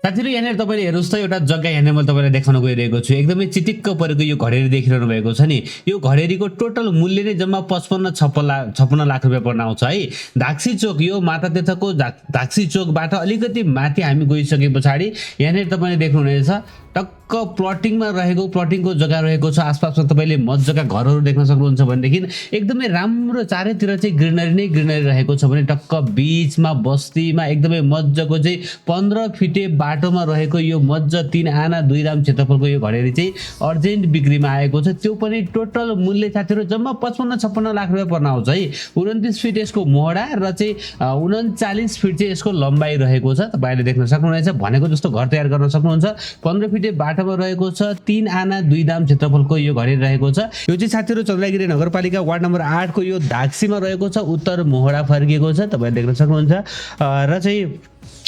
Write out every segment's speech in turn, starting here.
साथीहरु यहाँनिर तपाईले हेर्नुस् त एउटा जग्गा यहाँनिर मैले तपाईलाई देखाउन गइरहेको छु। एकदमै चिटिक्क परेको यो घडेरी देखिरहनु भएको छ नि। यो घडेरीको टोटल मूल्य नै जम्मा 56 लाख रुपैयाँ पर्न आउँछ है। धाक्सी चोक यो मातातीर्थको धाक्सी चोकबाट अलिकति माथि हामी गइसके पछाडी यहाँनिर तपाईले देख्नुहुनेछ टक्क प्लटिङमा रहेको प्लटिङको जग्गा रहेको छ। आसपासमा तपाईले मज्जाका घरहरू देख्न सक्नुहुन्छ भनेदेखि एकदमै राम्रो चारैतिर चाहिँ ग्रिनरी नै ग्रिनरी रहेको छ भने टक्क बीचमा बस्तीमा एकदमै मज्जाको चाहिँ 15 फिटे बाटोमा रहेको यो मज्जा 3 आना 2 दाम क्षेत्रफलको यो घडेरी चाहिँ अर्जेन्ट बिक्रीमा आएको छ। त्यो पनि टोटल मूल्य साथीहरु जम्मा 55-56 लाख रुपैयाँ पर्न आउँछ है। 29 फिट यसको मोहडा र चाहिँ 39 फिट चाहिँ यसको लम्बाइ रहेको छ। तपाईले देख्न सक्नुहुनेछ भनेको जस्तो घर तयार गर्न सक्नुहुन्छ। 15 फिटे बाटोमा रहेको छ। 3 आना 2 दाम क्षेत्रफलको यो घडेरी रहेको छ। यो चाहिँ साथीहरु चन्द्रगिरी नगरपालिका वार्ड नम्बर 8 को यो धाक्सीमा रहेको छ। उत्तर मोहडा फर्किएको छ तपाईले देख्न सक्नुहुन्छ र चाहिँ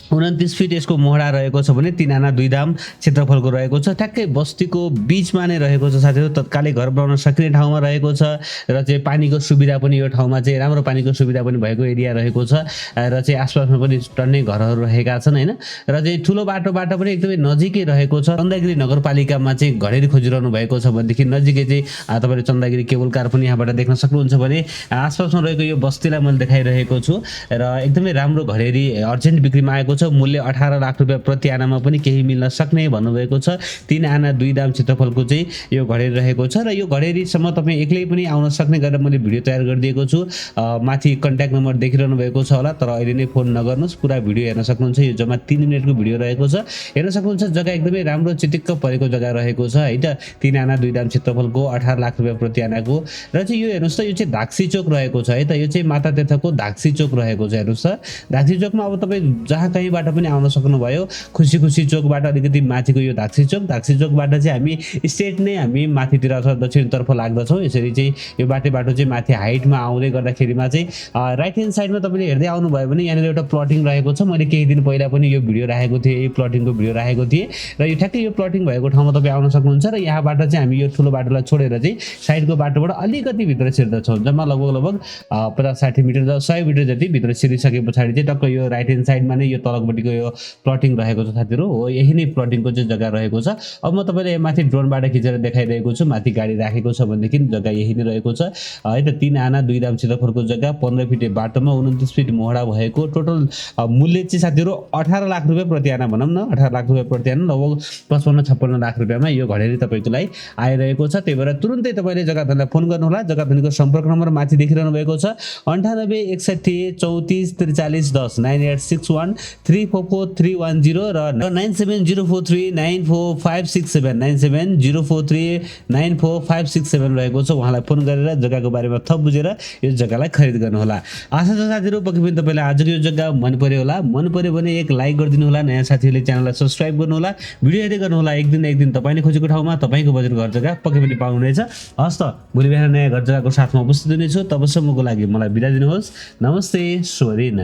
29 फिट यसको मोहडा रहेको छ भने 3 आना 2 दाम क्षेत्रफलको रहेको छ। ठ्याक्कै बस्तीको बीचमा नै रहेको छ साथीहरु। तत्कालै घर बनाउन सकिने ठाउँमा रहेको छ र चाहिँ पानीको सुविधा पनि यो ठाउँमा चाहिँ राम्रो पानीको सुविधा पनि भएको एरिया रहेको छ र चाहिँ आसपासमा पनि टन्नै घरहरू रहेका छन् हैन। र चाहिँ ठुलो बाटोबाट पनि एकदमै नजिकै रहेको छ। चन्द्रगिरी नगरपालिकामा चाहिँ घडेरी खोजिरहनु भएको छ भनेदेखि नजिकै चाहिँ तपाईले चन्द्रगिरी केबल कार पनि यहाँबाट देख्न सक्नुहुन्छ भने आसपासमा रहेको यो बस्तीलाई मैले देखाइरहेको छु र एकदमै राम्रो घडेरी अर्जेन्ट बिक्रीमा आएको छ। मूल्य 18 लाख रुपैयाँ प्रति आनामा पनि केही मिल्न सक्ने भन्नुभएको छ। 3 आना 2 दाम क्षेत्रफलको चाहिँ यो घडेरी रहेको छ र यो घडेरीसम्म तपाई एक्लै पनि आउन सक्ने गरेर मैले भिडियो तयार गरिदिएको छु। माथि कन्ट्याक्ट नम्बर देखिरहनु भएको छ होला तर अहिले नै फोन नगर्नुस्। पुरा भिडियो हेर्न सक्नुहुन्छ। यो जम्मा 3 मिनेटको भिडियो रहेको छ। हेर्न सक्नुहुन्छ जग्गा एकदमै राम्रो चिटिक्क परेको जग्गा रहेको छ है त। 3 आना 2 दाम क्षेत्रफलको 18 लाख रुपैयाँ प्रति आनाको र चाहिँ यो हेर्नुस् त यो चाहिँ धाक्सी चोक रहेको छ है त। यो चाहिँ मातातीर्थको धाक्सी चोक रहेको छ। हेर्नुस् त धाक्सी चोकमा अब तपाई जहाँ कहीँबाट पनि आउन सक्नुभयो। खुसी चोकबाट अलिकति माथिको यो धाक्सी चोकबाट चाहिँ हामी स्ट्रेट नै हामी माथितिर अथवा दक्षिणतर्फ लाग्दछौँ। यसरी चाहिँ यो बाटो चाहिँ माथि हाइटमा आउँदै गर्दाखेरिमा चाहिँ राइट ह्यान्ड साइडमा तपाईले हेर्दै आउनुभयो भने यहाँनिर एउटा प्लटिङ रहेको छ। मैले केही दिन पहिला पनि यो भिडियो राखेको थिएँ। यो प्लटिङको भिडियो राखेको थिएँ र यो ठ्याक्कै यो प्लटिङ भएको ठाउँमा तपाई आउन सक्नुहुन्छ र यहाँबाट चाहिँ हामी यो ठुलो बाटोलाई छोडेर चाहिँ साइडको बाटोबाट अलिकति भित्र छिर्दछौँ। जम्मा लगभग 50-60 मिटर 100 मिटर जति भित्र छिरिसके पछाडी चाहिँ टक्क यो राइट ह्यान्ड साइडमा नै यो तलपट्टिको यो प्लटिङ रहेको छ साथीहरु। हो यही नै प्लटिङको चाहिँ जग्गा रहेको छ। अब म तपाईलाई माथि ड्रोनबाट खिचेर देखाइरहेको छु। माथि गाडी राखेको छ भनेदेखि जग्गा यही नै रहेको छ है त। 3 आना 2 दाम क्षेत्रफलको जग्गा 15 फिटे बाटोमा 29 फिट मोहडा भएको टोटल मूल्य चाहिँ साथीहरु 18 लाख रुपैयाँ प्रति आना भनौं न। 18 लाख रुपैयाँ प्रति आना लगभग 55-56 लाख रुपैयाँमा यो घडेरी तपाईको लागि आइरहेको छ। त्यही भएर तुरुन्तै तपाईले जग्गा धनीलाई फोन गर्नु होला। जग्गा धनीको सम्पर्क नम्बर माथि देखिरहनु भएको छ 98 61 34 43 10 9861 344 310 र 9704394567 9704394567 रहेको छ। उहाँलाई फोन गरेर जग्गाको बारेमा थप बुझेर यो जग्गालाई खरिद गर्नु होला। आशा छ साथीहरु पक्कै पनि तपाईलाई आजको यो जग्गा मन पर्यो होला। मन पर्यो भने एक लाइक गरिदिनु होला। नयाँ साथीहरुले च्यानललाई सब्स्क्राइब गर्नु होला। भिडियो हेर्दै गर्नु होला। एक दिन तपाईले खोजेको ठाउँमा तपाईको बजेट घर जग्गा पक्कै पनि पाउनुहुनेछ। हस् त भोलि बिहान नयाँ घर जग्गाको साथमा उपस्थित हुनेछु। तबसम्मको लागि मलाई बिदा दिनुहोस्। नमस्ते स्वरिन।